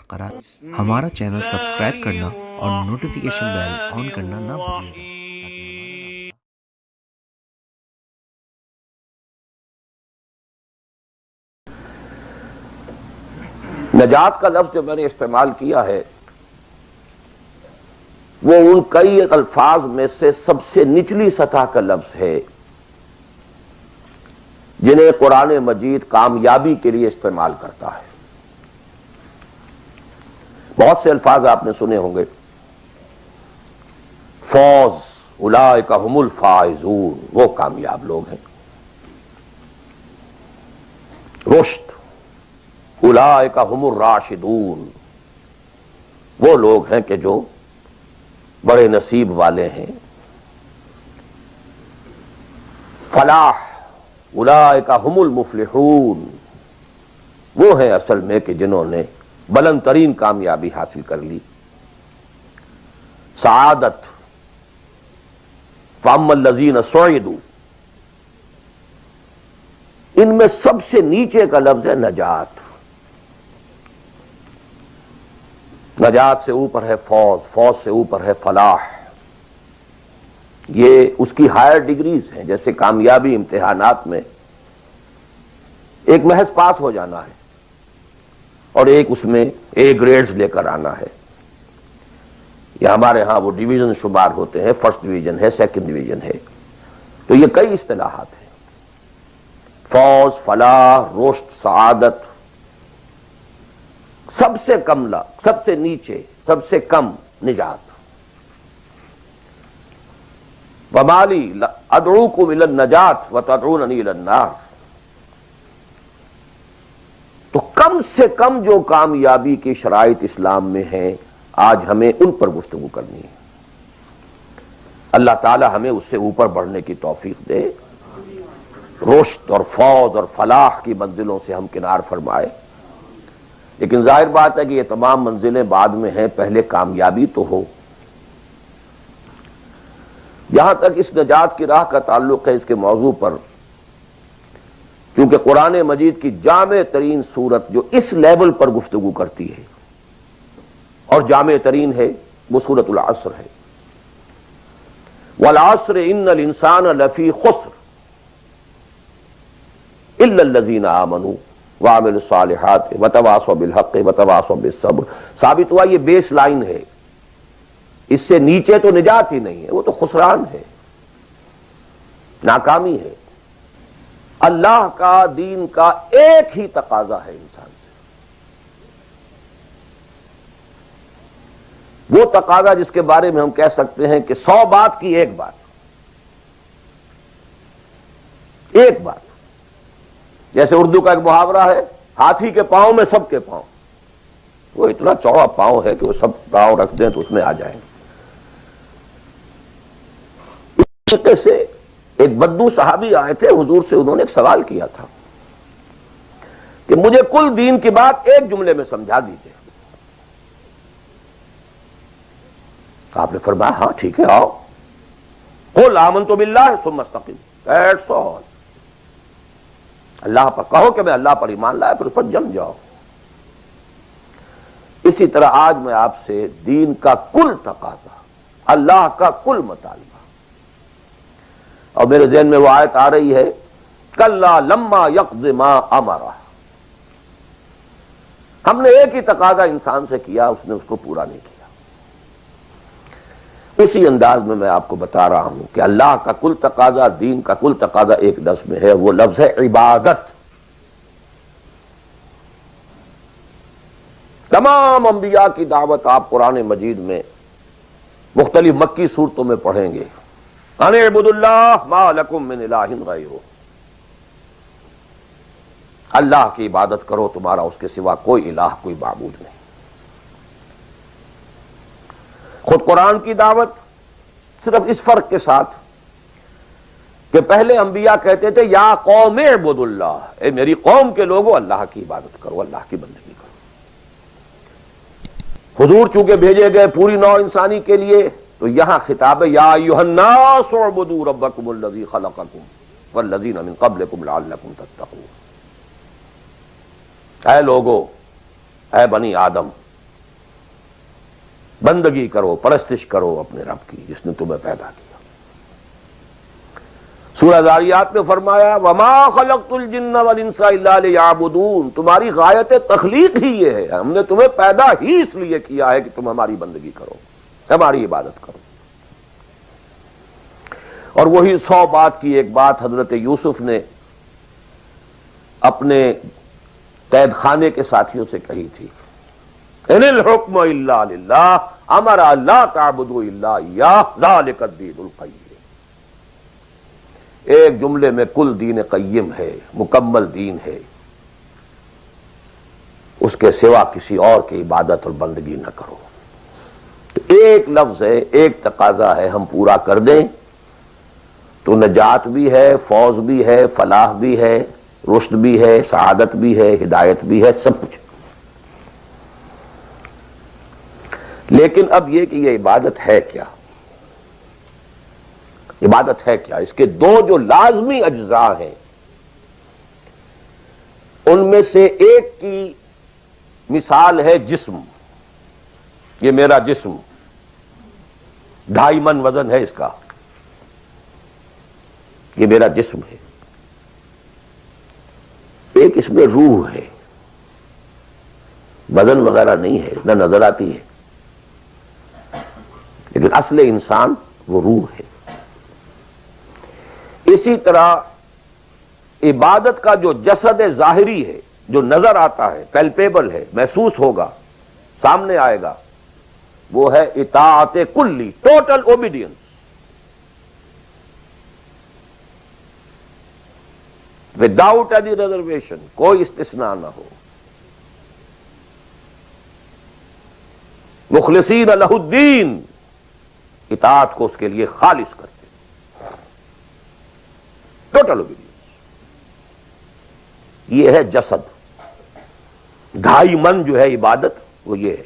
برقرار۔ ہمارا channel subscribe کرنا اور نوٹیفیکیشن بیل آن کرنا نہ بھولیے گا تاکہ ہمارا نجات کا لفظ جو میں نے استعمال کیا ہے وہ ان کئی الفاظ میں سے سب سے نچلی سطح کا لفظ ہے جنہیں قرآن مجید کامیابی کے لیے استعمال کرتا ہے۔ بہت سے الفاظ آپ نے سنے ہوں گے، فوز، اولئک هم الفائزون، وہ کامیاب لوگ ہیں۔ رشد، اولئک هم الراشدون، وہ لوگ ہیں کہ جو بڑے نصیب والے ہیں۔ فلاح، اولئک هم المفلحون، وہ ہیں اصل میں کہ جنہوں نے بلند ترین کامیابی حاصل کر لی۔ سعادت، فاما الذین سعدوا، ان میں سب سے نیچے کا لفظ ہے نجات۔ نجات سے اوپر ہے فوز، فوز سے اوپر ہے فلاح، یہ اس کی ہائر ڈگریز ہیں۔ جیسے کامیابی امتحانات میں ایک محض پاس ہو جانا ہے اور ایک اس میں اے گریڈز لے کر آنا ہے، یا ہمارے ہاں وہ ڈویژن شمار ہوتے ہیں، فرسٹ ڈویژن ہے، سیکنڈ ڈویژن ہے، تو یہ کئی اصطلاحات ہیں۔ فوز، فلاح، رشد، سعادت، سب سے کم سب سے نیچے، سب سے کم نجات۔ وَمَالِي أَدْعُوكُمْ إِلَى النَّجَاةِ وَتَدْعُونَنِي إِلَى النَّارِ، تو کم سے کم جو کامیابی کی شرائط اسلام میں ہیں آج ہمیں ان پر گفتگو کرنی ہے۔ اللہ تعالی ہمیں اس سے اوپر بڑھنے کی توفیق دے، رشد اور فوز اور فلاح کی منزلوں سے ہم کنار فرمائے۔ لیکن ظاہر بات ہے کہ یہ تمام منزلیں بعد میں ہیں، پہلے کامیابی تو ہو۔ جہاں تک اس نجات کی راہ کا تعلق ہے، اس کے موضوع پر کیونکہ قرآن مجید کی جامع ترین صورت جو اس لیول پر گفتگو کرتی ہے اور جامع ترین ہے وہ سورۃ العصر ہے۔ والعصر ان الانسان لفی خسر الا الذین آمنوا وعملوا الصالحات وتواصوا بالحق وتواصوا بالصبر۔ ثابت ہوا یہ بیس لائن ہے، اس سے نیچے تو نجات ہی نہیں ہے، وہ تو خسران ہے، ناکامی ہے۔ اللہ کا دین کا ایک ہی تقاضا ہے انسان سے، وہ تقاضا جس کے بارے میں ہم کہہ سکتے ہیں کہ 100 بات کی ایک بات، ایک بات۔ جیسے اردو کا ایک محاورہ ہے، ہاتھی کے پاؤں میں سب کے پاؤں، وہ اتنا چوڑا پاؤں ہے کہ وہ سب پاؤں رکھ دیں تو اس میں آ جائیں۔ اس طریقے سے ایک بدو صحابی آئے تھے حضور سے، انہوں نے ایک سوال کیا تھا کہ مجھے کل دین کی بات ایک جملے میں سمجھا دیجئے۔ آپ نے فرمایا ہاں ٹھیک ہے، آؤ، قل آمنت باللہ ثم استقم، دیٹس آل، اللہ پر کہو کہ میں اللہ پر ایمان لایا، پھر اس پر جم جاؤ۔ اسی طرح آج میں آپ سے دین کا کل تقاضا، اللہ کا کل مطالبہ، اور میرے ذہن میں وہ آیت آ رہی ہے کلا لما یقض ما امرہ، ہم نے ایک ہی تقاضا انسان سے کیا، اس نے اس کو پورا نہیں کیا۔ اسی انداز میں آپ کو بتا رہا ہوں کہ اللہ کا کل تقاضا، دین کا کل تقاضا ایک لفظ میں ہے، وہ لفظ ہے عبادت۔ تمام انبیاء کی دعوت آپ قرآن مجید میں مختلف مکی صورتوں میں پڑھیں گے، ان اعبدوا اللہ ما لکم من الہ غیرہ، اللہ کی عبادت کرو، تمہارا اس کے سوا کوئی الہ، کوئی معبود نہیں۔ خود قرآن کی دعوت صرف اس فرق کے ساتھ کہ پہلے انبیاء کہتے تھے یا قوم اعبدوا اللہ، اے میری قوم کے لوگوں اللہ کی عبادت کرو، اللہ کی بندگی کرو۔ حضور چونکہ بھیجے گئے پوری نوع انسانی کے لیے، تو یہاں خطاب ہے یا ایھا الناس اعبدوا ربکم الذی خلقکم والذین من قبلکم لعلکم تتقون، اے لوگو، اے بنی آدم، بندگی کرو، پرستش کرو اپنے رب کی جس نے تمہیں پیدا کیا۔ سورہ ذاریات میں فرمایا وما خلقت الجن والانس الا لیعبدون، تمہاری غایت تخلیق ہی یہ ہے، ہم نے تمہیں پیدا ہی اس لیے کیا ہے کہ تم ہماری بندگی کرو، ہماری عبادت کرو۔ اور وہی 100 بات کی ایک بات حضرت یوسف نے اپنے قید خانے کے ساتھیوں سے کہی تھی، ان الحکم الا للہ امر لا تعبدوا الا اياه ذلك الدين القیم۔ ایک جملے میں کل دین قیم ہے، مکمل دین ہے، اس کے سوا کسی اور کی عبادت اور بندگی نہ کرو۔ تو ایک لفظ ہے، ایک تقاضا ہے، ہم پورا کر دیں تو نجات بھی ہے، فوز بھی ہے، فلاح بھی ہے، رشد بھی ہے، سعادت بھی ہے، ہدایت بھی ہے، سب کچھ۔ لیکن اب یہ کہ یہ عبادت ہے کیا؟ عبادت ہے کیا؟ اس کے دو جو لازمی اجزاء ہیں ان میں سے ایک کی مثال ہے جسم۔ یہ میرا جسم 2.5 من وزن ہے اس کا، یہ میرا جسم ہے۔ ایک اس میں روح ہے، وزن وغیرہ نہیں ہے، نہ نظر آتی ہے، لیکن اصل انسان وہ روح ہے۔ اسی طرح عبادت کا جو جسد ظاہری ہے، جو نظر آتا ہے، پیلپیبل ہے، محسوس ہوگا، سامنے آئے گا، وہ ہے اطاعت کلی، total obedience. Without any reservation, کوئی استثناء نہ ہو۔ مخلصین لہ الدین، اطاعت کو اس کے لیے خالص کرتے، ٹوٹل اوبیڈینس۔ یہ ہے جسد۔ 2.5 من جو ہے عبادت وہ یہ ہے۔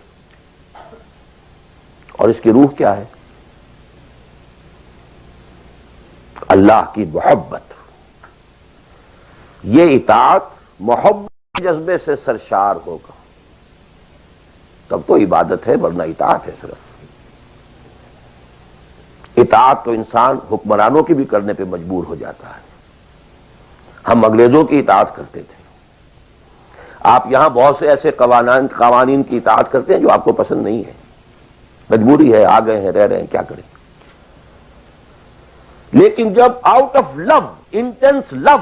اور اس کی روح کیا ہے؟ اللہ کی محبت۔ یہ اطاعت محبت جذبے سے سرشار ہوگا تب تو عبادت ہے، ورنہ اطاعت ہے صرف۔ اطاعت تو انسان حکمرانوں کی بھی کرنے پہ مجبور ہو جاتا ہے۔ ہم انگریزوں کی اطاعت کرتے تھے، آپ یہاں بہت سے ایسے قوانین کی اطاعت کرتے ہیں جو آپ کو پسند نہیں ہے، مجبوری ہے، آ گئے ہیں، رہ رہے ہیں، کیا کریں۔ لیکن جب آؤٹ آف لو، انٹینس لو،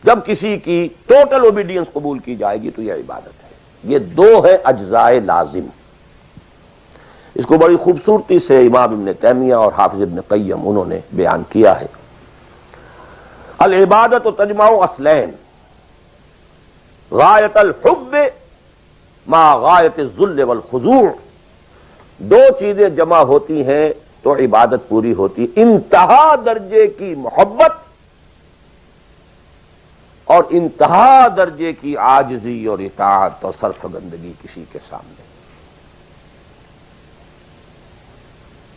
جب کسی کی ٹوٹل اوبیڈینس قبول کی جائے گی تو یہ عبادت ہے۔ یہ دو ہے اجزائے لازم۔ اس کو بڑی خوبصورتی سے امام ابن تیمیہ اور حافظ ابن قیم انہوں نے بیان کیا ہے۔ العبادت تجمع اصلین، غایت الحب ما غایت الذل والخضوع۔ دو چیزیں جمع ہوتی ہیں تو عبادت پوری ہوتی، انتہا درجے کی محبت اور انتہا درجے کی عاجزی اور اطاعت اور سرفگندگی کسی کے سامنے۔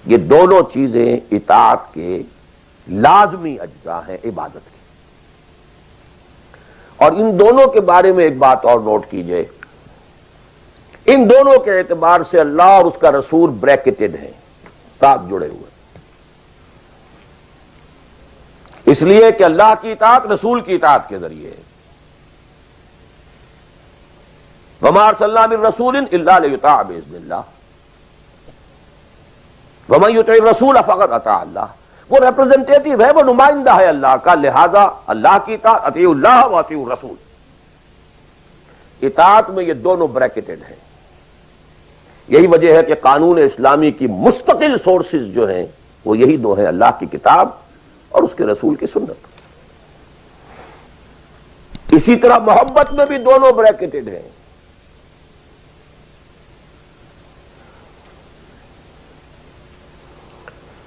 یہ دونوں چیزیں اطاعت کے لازمی اجزاء ہیں عبادت کے۔ اور ان دونوں کے بارے میں ایک بات اور نوٹ کیجئے، ان دونوں کے اعتبار سے اللہ اور اس کا رسول بریکٹڈ ہیں، ساتھ جڑے ہوئے، اس لیے کہ اللہ کی اطاعت رسول کی اطاعت کے ذریعے ہے۔ وَمَا أَرْسَلْنَا مِن رَّسُولٍ إِلَّا لِيُطَاعَ بِإِذْنِ اللَّهِ وَمَن يُطِعِ الرَّسُولَ فَقَدْ أَطَاعَ اللَّهَ۔ وہ ریپرزنٹیٹو ہے، وہ نمائندہ ہے اللہ کا، لہذا اللہ کی اطاعت، اطیعوا اللہ واطیعوا الرسول۔ اطاعت میں یہ دونوں بریکٹڈ ہیں۔ یہی وجہ ہے کہ قانون اسلامی کی مستقل سورسز جو ہیں وہ یہی دو ہیں، اللہ کی کتاب اور اس کے رسول کی سنت۔ اسی طرح محبت میں بھی دونوں بریکٹڈ ہیں۔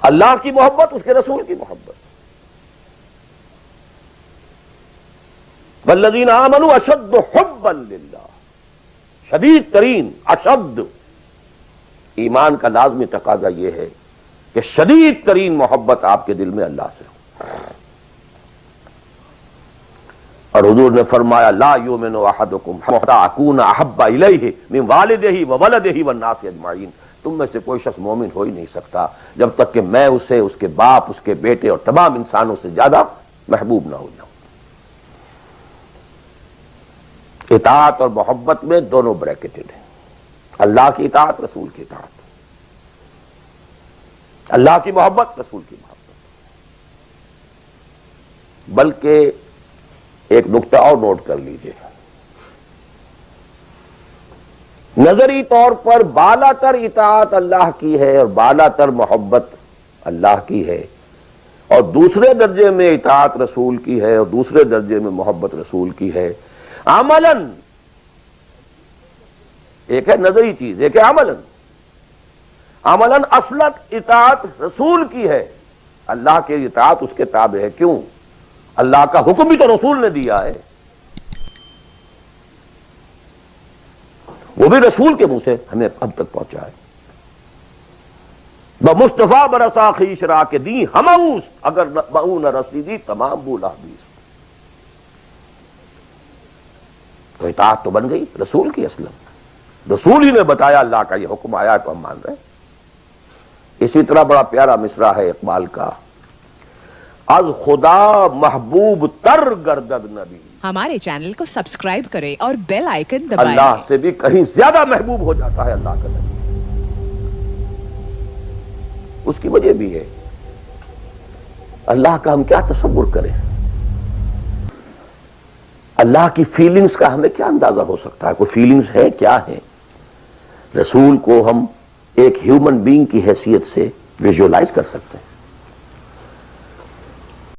اللہ کی محبت، اس کے رسول کی محبت۔ والذین آمنوا اشد حبا للہ، شدید ترین، اشد۔ ایمان کا لازمی تقاضا یہ ہے کہ شدید ترین محبت آپ کے دل میں اللہ سے ہو۔ اور حضور نے فرمایا لا یؤمن احدکم حتی اکون احب الیہ من والدہ وولدہ والناس اجمعین، تم میں سے کوئی شخص مومن ہو ہی نہیں سکتا جب تک کہ میں اسے اس کے باپ، اس کے بیٹے اور تمام انسانوں سے زیادہ محبوب نہ ہو جاؤں۔ اطاعت اور محبت میں دونوں بریکٹڈ ہیں، اللہ کی اطاعت، رسول کی اطاعت، اللہ کی محبت، رسول کی محبت۔ بلکہ ایک نقطہ اور نوٹ کر لیجئے، نظری طور پر بالا تر اطاعت اللہ کی ہے اور بالا تر محبت اللہ کی ہے، اور دوسرے درجے میں اطاعت رسول کی ہے اور دوسرے درجے میں محبت رسول کی ہے۔ عملاً ایک ہے نظری چیز، ایک ہے عملاً اصلت اطاعت رسول کی ہے، اللہ کی اطاعت اس کے تابع ہے۔ کیوں؟ اللہ کا حکم بھی تو رسول نے دیا ہے، وہ بھی رسول کے منہ سے ہمیں اب تک پہنچا ہے۔ بمصطفیٰ برسا خیش را کے دی ہموس، اگر بہو نہ رسیدی تمام بولا بیس۔ تو اطاعت تو بن گئی رسول کی، اصلا رسول ہی نے بتایا اللہ کا یہ حکم آیا ہے تو ہم مان رہے ہیں۔ اسی طرح بڑا پیارا مصرع ہے اقبال کا، از خدا محبوب تر گردد نبی، ہمارے چینل کو سبسکرائب کریں اور بیل آئیکن دبائیں۔ اللہ سے بھی کہیں زیادہ محبوب ہو جاتا ہے اللہ کا نبی۔ اس کی وجہ بھی ہے، اللہ کا ہم کیا تصور کریں، اللہ کی فیلنگز کا ہمیں کیا اندازہ ہو سکتا ہے؟ کوئی فیلنگز ہے کیا ہے؟ رسول کو ہم ایک ہیومن بینگ کی حیثیت سے ویژولائز کر سکتے ہیں۔